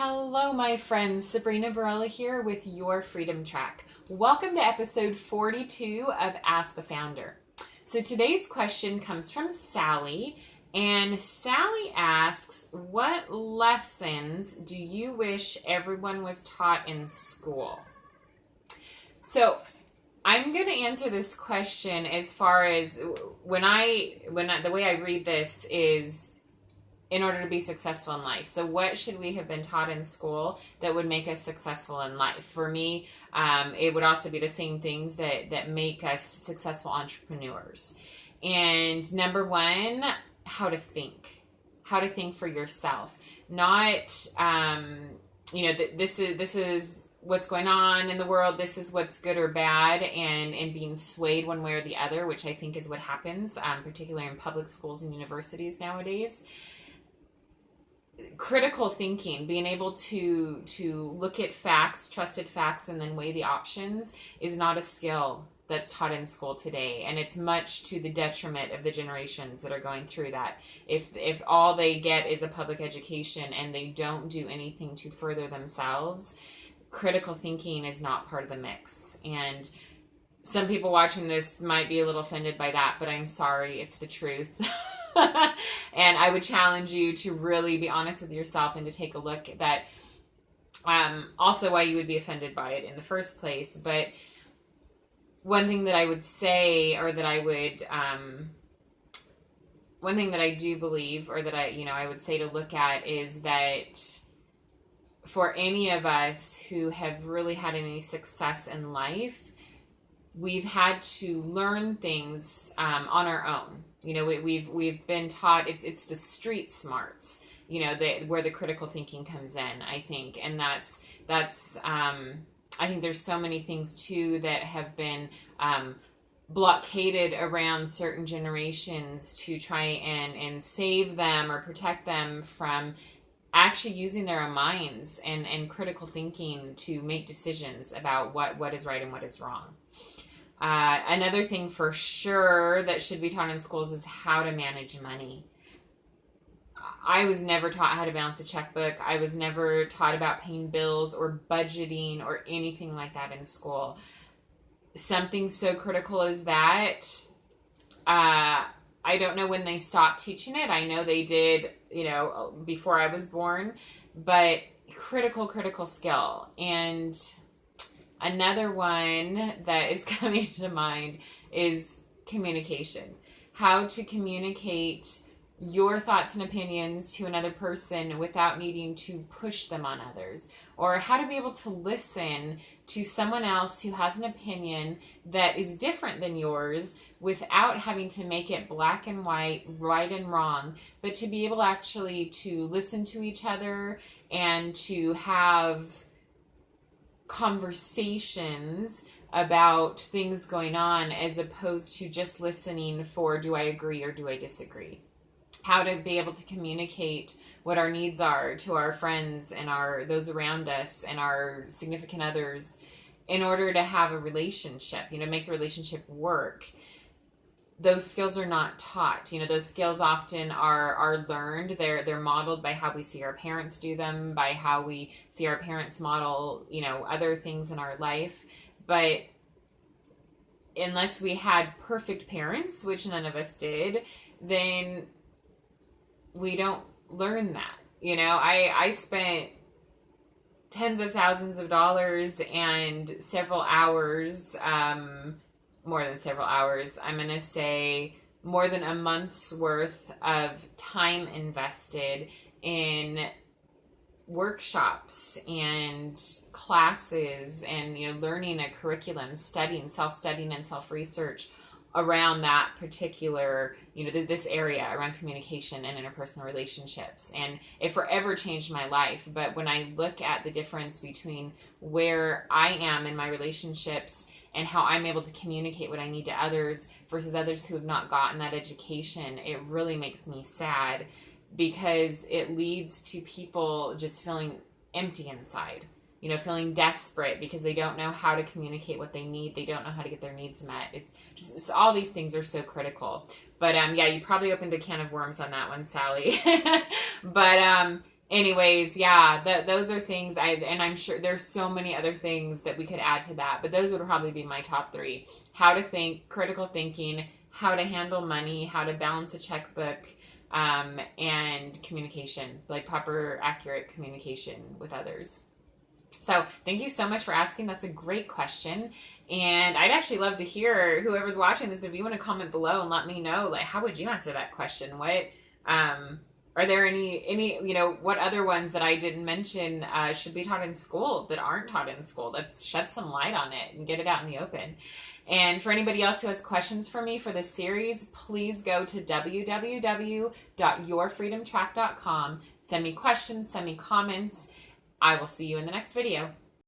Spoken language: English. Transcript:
Hello, my friends. Sabrina Barella here with your Freedom Track. Welcome to episode 42 of Ask the Founder. So today's question comes from Sally, and Sally asks, what lessons do you wish everyone was taught in school? So I'm going to answer this question as far as the way I read this is in order to be successful in life. So what should we have been taught in school that would make us successful in life? For me, it would also be the same things that make us successful entrepreneurs. And number one, how to think. How to think for yourself. Not, this is what's going on in the world, this is what's good or bad, and being swayed one way or the other, which I think is what happens, particularly in public schools and universities nowadays. Critical thinking, being able to look at facts, trusted facts, and then weigh the options is not a skill that's taught in school today, and it's much to the detriment of the generations that are going through that. If all they get is a public education and they don't do anything to further themselves, critical thinking is not part of the mix. And some people watching this might be a little offended by that, but I'm sorry, it's the truth. And I would challenge you to really be honest with yourself and to take a look at that. Also why you would be offended by it in the first place. But one thing that I would say, or that I would, one thing that I do believe, or that I would say to look at, is that for any of us who have really had any success in life, we've had to learn things on our own. We've been taught it's the street smarts, where the critical thinking comes in, I think. And that's I think there's so many things too that have been blockaded around certain generations to try and save them or protect them from actually using their own minds and critical thinking to make decisions about what is right and what is wrong. Another thing for sure that should be taught in schools is how to manage money. I was never taught how to balance a checkbook. I was never taught about paying bills or budgeting or anything like that in school. Something so critical as that, I don't know when they stopped teaching it. I know they did, before I was born, but critical skill. And another one that is coming to mind is communication. How to communicate your thoughts and opinions to another person without needing to push them on others. Or how to be able to listen to someone else who has an opinion that is different than yours without having to make it black and white, right and wrong, but to be able actually to listen to each other and to have conversations about things going on, as opposed to just listening for, do I agree or do I disagree? How to be able to communicate what our needs are to our friends and those around us and our significant others in order to have a relationship, make the relationship work. Those skills are not taught. Those skills often are learned. They're modeled by how we see our parents do them, by how we see our parents model, other things in our life. But unless we had perfect parents, which none of us did, then we don't learn that. I spent tens of thousands of dollars and several hours, more than several hours, I'm going to say more than a month's worth of time invested in workshops and classes and, learning a curriculum, self-studying and self-research around that particular, this area around communication and interpersonal relationships. And it forever changed my life. But when I look at the difference between where I am in my relationships and how I'm able to communicate what I need to others versus others who have not gotten that education, it really makes me sad, because it leads to people just feeling empty inside. Feeling desperate because they don't know how to communicate what they need. They don't know how to get their needs met. It's all these things are so critical. But you probably opened a can of worms on that one, Sally. But anyways, yeah, those are things and I'm sure there's so many other things that we could add to that, but those would probably be my top three. How to think, critical thinking, how to handle money, how to balance a checkbook, and communication, like proper, accurate communication with others. So thank you so much for asking. That's a great question. And I'd actually love to hear whoever's watching this, if you want to comment below and let me know, like, how would you answer that question? What, are there any, what other ones that I didn't mention, should be taught in school that aren't taught in school? Let's shed some light on it and get it out in the open. And for anybody else who has questions for me for this series, please go to www.yourfreedomtrack.com. Send me questions, send me comments. I will see you in the next video.